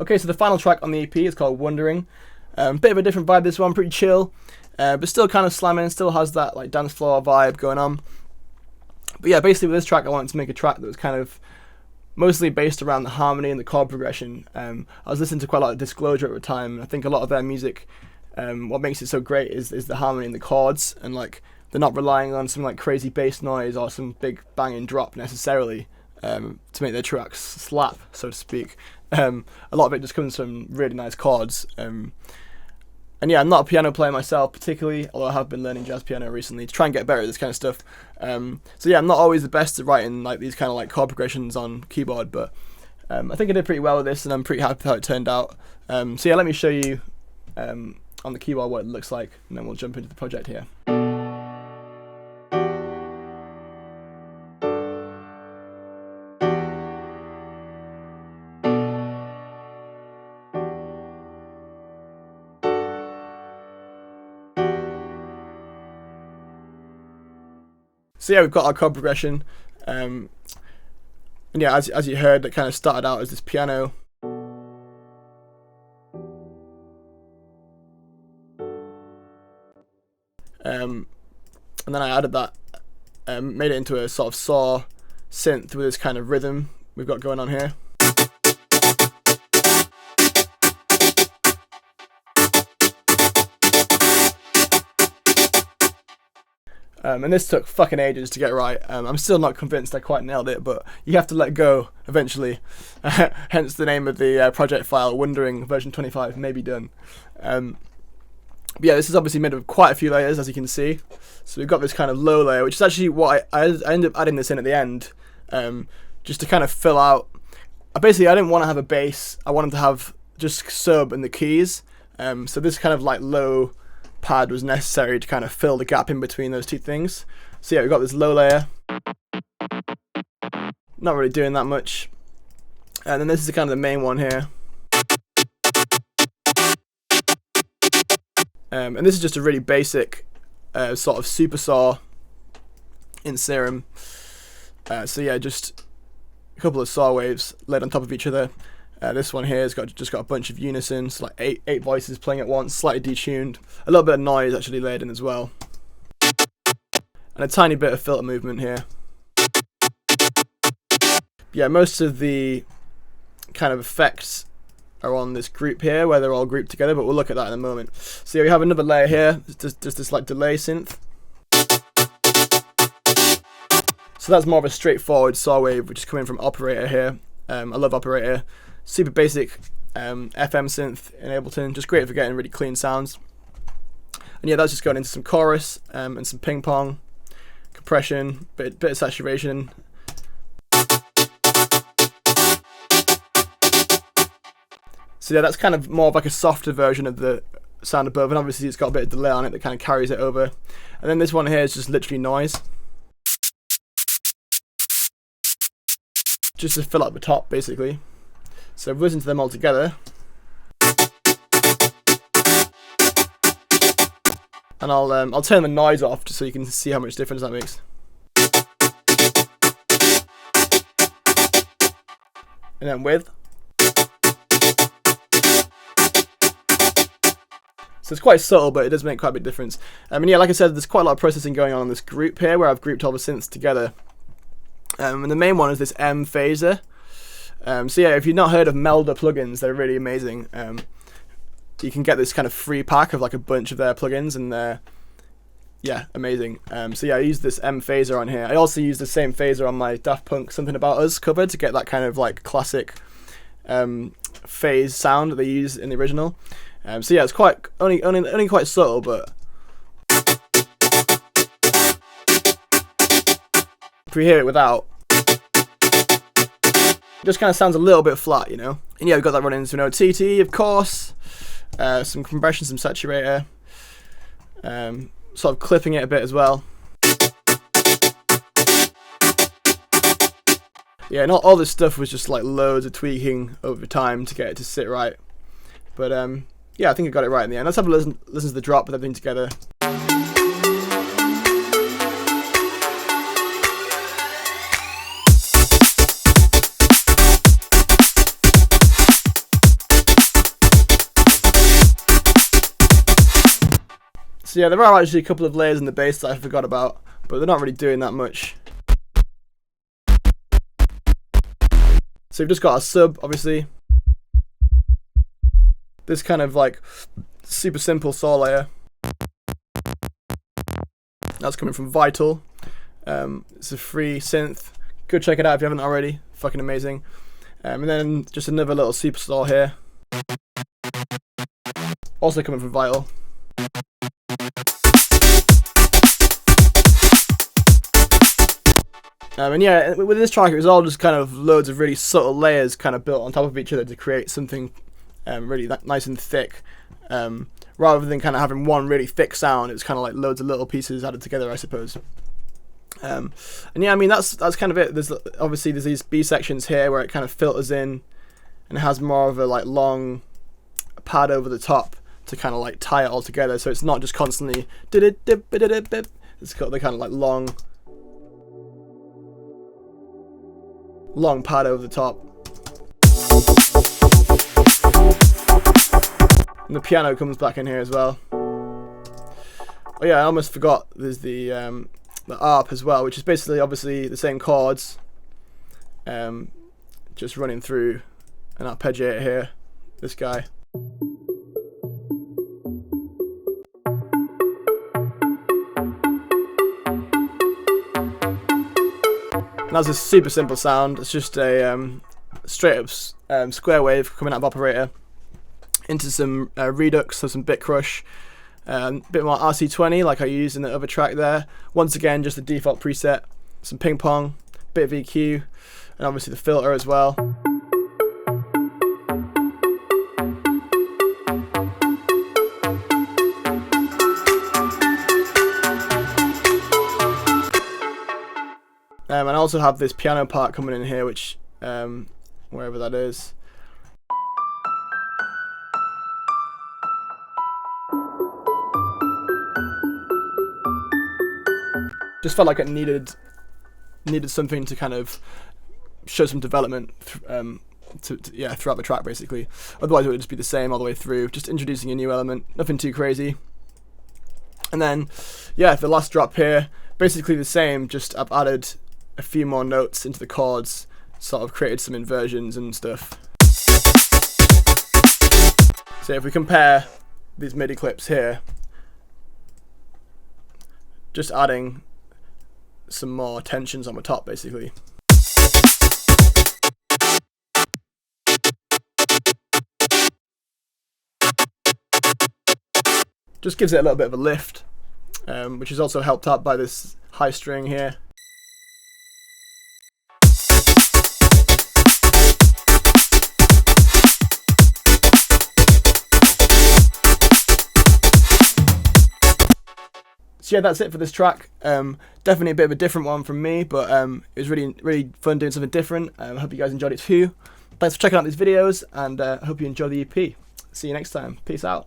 Okay, so the final track on the EP is called Wondering. Bit of a different vibe, this one, pretty chill, but still kind of slamming, still has that like dance floor vibe going on. But yeah, basically with this track I wanted to make a track that was kind of mostly based around the harmony and the chord progression. I was listening to quite a lot of Disclosure at the time, and I think a lot of their music, what makes it so great is the harmony and the chords, and like they're not relying on some like crazy bass noise or some big banging drop necessarily to make their tracks slap, so to speak. A lot of it just comes from really nice chords. And yeah, I'm not a piano player myself particularly, although I have been learning jazz piano recently to try and get better at this kind of stuff. So yeah, I'm not always the best at writing like these kind of like chord progressions on keyboard, but I think I did pretty well with this, and I'm pretty happy with how it turned out. So yeah, let me show you on the keyboard what it looks like, and then we'll jump into the project here. So yeah, we've got our chord progression, and yeah, as you heard, it kind of started out as this piano, and then I added that, made it into a sort of saw synth with this kind of rhythm we've got going on here. And this took fucking ages to get right. I'm still not convinced I quite nailed it, but you have to let go eventually. Hence the name of the project file, Wondering version 25 may be done. But yeah, this is obviously made of quite a few layers, as you can see. So we've got this kind of low layer, which is actually what I ended up adding this in at the end, just to kind of fill out. Basically, I didn't want to have a bass. I wanted to have just sub and the keys. So this kind of like low pad was necessary to kind of fill the gap in between those two things. So yeah, we've got this low layer, not really doing that much, and then this is kind of the main one here, and this is just a really basic sort of super saw in Serum. So yeah, just a couple of saw waves laid on top of each other. This one here has just got a bunch of unisons, like eight voices playing at once, slightly detuned. A little bit of noise actually laid in as well. And a tiny bit of filter movement here. Yeah, most of the kind of effects are on this group here, where they're all grouped together, but we'll look at that in a moment. So yeah, we have another layer here, just this like delay synth. So that's more of a straightforward saw wave, which is coming from Operator here. I love Operator. Super basic FM synth in Ableton, just great for getting really clean sounds. And yeah, that's just going into some chorus and some ping pong, compression, bit of saturation. So yeah, that's kind of more of like a softer version of the sound above, and obviously it's got a bit of delay on it that kind of carries it over. And then this one here is just literally noise, just to fill up the top basically. So if we listen to them all together, and I'll turn the noise off just so you can see how much difference that makes. And then with. So it's quite subtle, but it does make quite a big difference. And yeah, like I said, there's quite a lot of processing going on this group here, where I've grouped all the synths together. And the main one is this M phaser. So yeah, if you've not heard of Melda plugins, they're really amazing. You can get this kind of free pack of like a bunch of their plugins, and they're yeah, amazing. So yeah, I use this M phaser on here. I also use the same phaser on my Daft Punk Something About Us cover to get that kind of like classic phase sound that they use in the original. So yeah, it's quite only quite subtle, but if we hear it without, it just kind of sounds a little bit flat, you know. And yeah, we've got that running into an OTT, of course, some compression, some saturator, sort of clipping it a bit as well. Yeah, not all this stuff was just like loads of tweaking over time to get it to sit right. But yeah, I think I got it right in the end. Let's have a listen to the drop with everything together. So yeah, there are actually a couple of layers in the bass that I forgot about, but they're not really doing that much. So we've just got a sub, obviously. This kind of like super simple saw layer. That's coming from Vital. It's a free synth. Go check it out if you haven't already. Fucking amazing. And then just another little super saw here. Also coming from Vital. And yeah, with this track, it was all just kind of loads of really subtle layers kind of built on top of each other to create something really nice and thick. Rather than kind of having one really thick sound, it's kind of like loads of little pieces added together, I suppose. And yeah, I mean that's kind of it. There's these B sections here where it kind of filters in and has more of a like long pad over the top to kind of like tie it all together, so it's not just constantly it's got the kind of like long pad over the top. And the piano comes back in here as well. Oh yeah, I almost forgot there's the arp as well, which is basically obviously the same chords, just running through an arpeggiator here, this guy. And that's a super simple sound. It's just a straight up square wave coming out of operator into some redux, so some bit crush, a bit more RC20 like I used in the other track there. Once again, just the default preset, some ping pong, bit of EQ, and obviously the filter as well. And I also have this piano part coming in here, which, wherever that is. Just felt like it needed something to kind of show some development throughout the track, basically. Otherwise it would just be the same all the way through, just introducing a new element, nothing too crazy. And then, yeah, the last drop here, basically the same, just I've added a few more notes into the chords, sort of created some inversions and stuff. So if we compare these MIDI clips here, just adding some more tensions on the top, basically. Just gives it a little bit of a lift, which is also helped out by this high string here. So yeah, that's it for this track. Definitely a bit of a different one from me, but it was really fun doing something different. I hope you guys enjoyed it too. Thanks for checking out these videos, and I hope you enjoy the EP. See you next time. Peace out.